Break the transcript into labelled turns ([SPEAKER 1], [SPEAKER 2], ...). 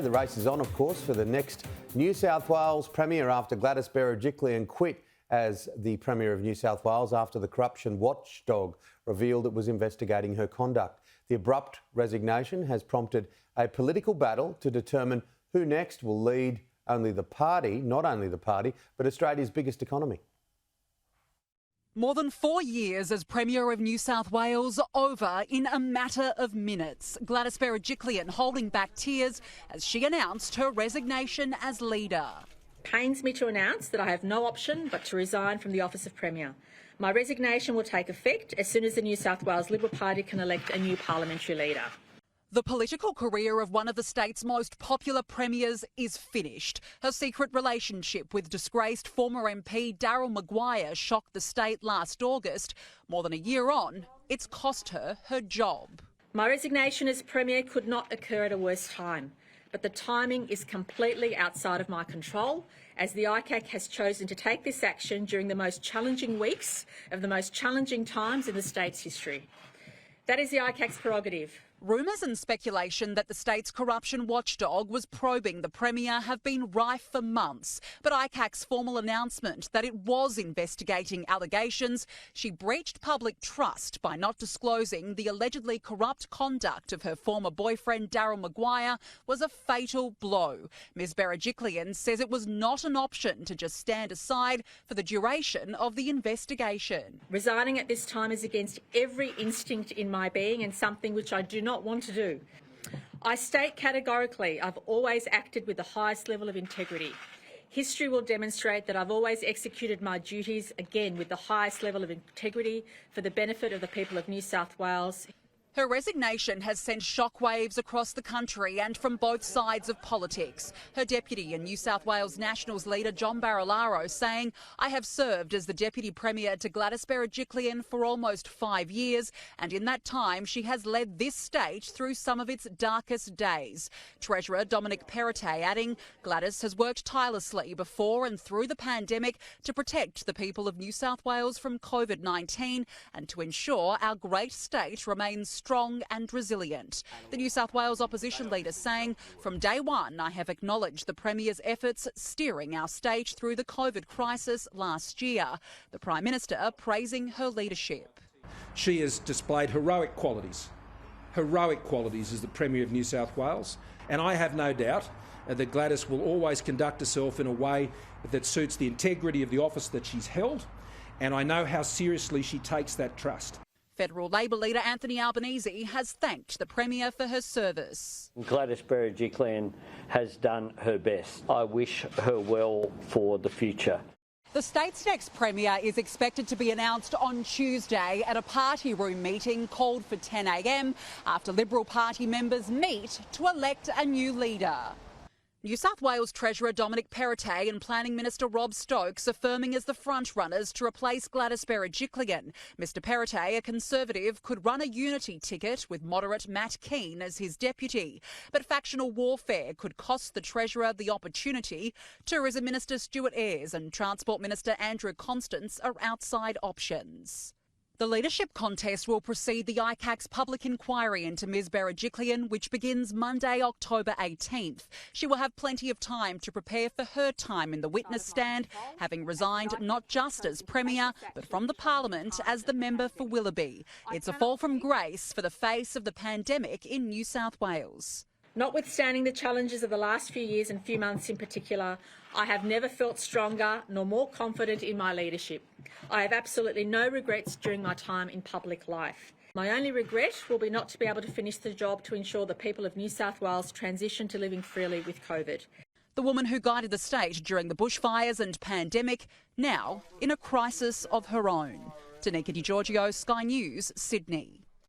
[SPEAKER 1] The race is on, of course, for the next New South Wales Premier after Gladys Berejiklian quit as the Premier of New South Wales after the corruption watchdog revealed it was investigating her conduct. The abrupt resignation has prompted a political battle to determine who next will lead not only the party, but Australia's biggest economy.
[SPEAKER 2] More than 4 years as Premier of New South Wales over in a matter of minutes. Gladys Berejiklian holding back tears as she announced her resignation as leader.
[SPEAKER 3] It pains me to announce that I have no option but to resign from the office of Premier. My resignation will take effect as soon as the New South Wales Liberal Party can elect a new parliamentary leader.
[SPEAKER 2] The political career of one of the state's most popular premiers is finished. Her secret relationship with disgraced former MP Daryl Maguire shocked the state last August. More than a year on, it's cost her her job.
[SPEAKER 3] My resignation as Premier could not occur at a worse time, but the timing is completely outside of my control, as the ICAC has chosen to take this action during the most challenging weeks of the most challenging times in the state's history. That is the ICAC's prerogative.
[SPEAKER 2] Rumours and speculation that the state's corruption watchdog was probing the Premier have been rife for months. But ICAC's formal announcement that it was investigating allegations she breached public trust by not disclosing the allegedly corrupt conduct of her former boyfriend Daryl Maguire was a fatal blow. Ms Berejiklian says it was not an option to just stand aside for the duration of the investigation.
[SPEAKER 3] Resigning at this time is against every instinct in my being and something which I do not want to do. I state categorically I've always acted with the highest level of integrity. History will demonstrate that I've always executed my duties, again, with the highest level of integrity for the benefit of the people of New South Wales.
[SPEAKER 2] Her resignation has sent shockwaves across the country and from both sides of politics. Her deputy and New South Wales Nationals leader John Barilaro saying, "I have served as the Deputy Premier to Gladys Berejiklian for almost 5 years, and in that time she has led this state through some of its darkest days." Treasurer Dominic Perrottet adding, "Gladys has worked tirelessly before and through the pandemic to protect the people of New South Wales from COVID-19 and to ensure our great state remains strong and resilient." The New South Wales opposition leader saying, "From day one, I have acknowledged the Premier's efforts steering our state through the COVID crisis last year." The Prime Minister praising her leadership.
[SPEAKER 4] She has displayed heroic qualities as the Premier of New South Wales, and I have no doubt that Gladys will always conduct herself in a way that suits the integrity of the office that she's held, and I know how seriously she takes that trust.
[SPEAKER 2] Federal Labor leader Anthony Albanese has thanked the Premier for her service.
[SPEAKER 5] Gladys Berejiklian has done her best. I wish her well for the future.
[SPEAKER 2] The state's next Premier is expected to be announced on Tuesday at a party room meeting called for 10 a.m. after Liberal Party members meet to elect a new leader. New South Wales Treasurer Dominic Perrottet and Planning Minister Rob Stokes affirming as the frontrunners to replace Gladys Berejiklian. Mr Perrottet, a Conservative, could run a unity ticket with moderate Matt Keane as his deputy. But factional warfare could cost the Treasurer the opportunity. Tourism Minister Stuart Ayres and Transport Minister Andrew Constance are outside options. The leadership contest will precede the ICAC's public inquiry into Ms Berejiklian, which begins Monday, October 18th. She will have plenty of time to prepare for her time in the witness stand, having resigned not just as Premier, but from the Parliament as the member for Willoughby. It's a fall from grace for the face of the pandemic in New South Wales.
[SPEAKER 3] Notwithstanding the challenges of the last few years and few months in particular, I have never felt stronger nor more confident in my leadership. I have absolutely no regrets during my time in public life. My only regret will be not to be able to finish the job to ensure the people of New South Wales transition to living freely with COVID.
[SPEAKER 2] The woman who guided the state during the bushfires and pandemic, now in a crisis of her own. Dominic, Sky News, Sydney.